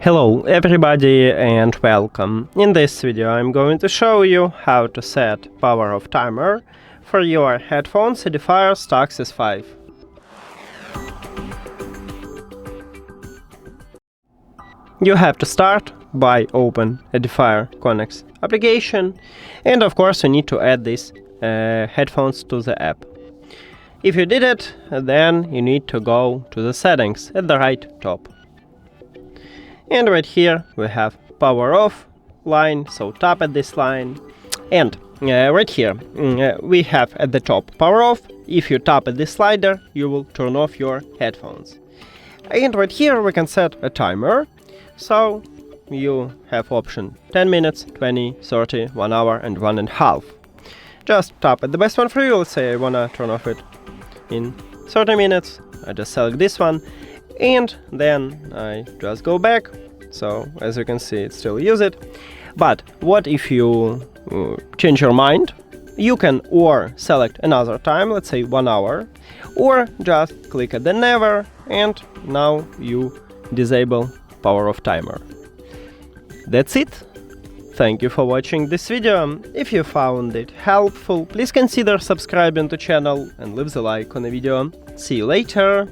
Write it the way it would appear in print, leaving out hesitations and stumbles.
Hello everybody and welcome. In this video I'm going to show you how to set power off timer for your headphones EDIFIER STAX S5. You have to start by open EDIFIER CONNECT application, and of course you need to add these headphones to the app. If you did it, then you need to go to the settings at the right top. And right here we have power off line, so tap at this line. And right here we have at the top power off. If you tap at this slider, you will turn off your headphones. And right here we can set a timer. So you have option 10 minutes, 20, 30, 1 hour and 1.5. Just tap at the best one for you. Let's say I wanna turn off it in 30 minutes. I just select this one. And then I just go back, so as you can see it still use it. But what if you change your mind? You can or select another time, let's say 1 hour, or just click at the never and now you disable power off timer. That's it. Thank you for watching this video. If you found it helpful, please consider subscribing to the channel and leave the like on the video. See you later!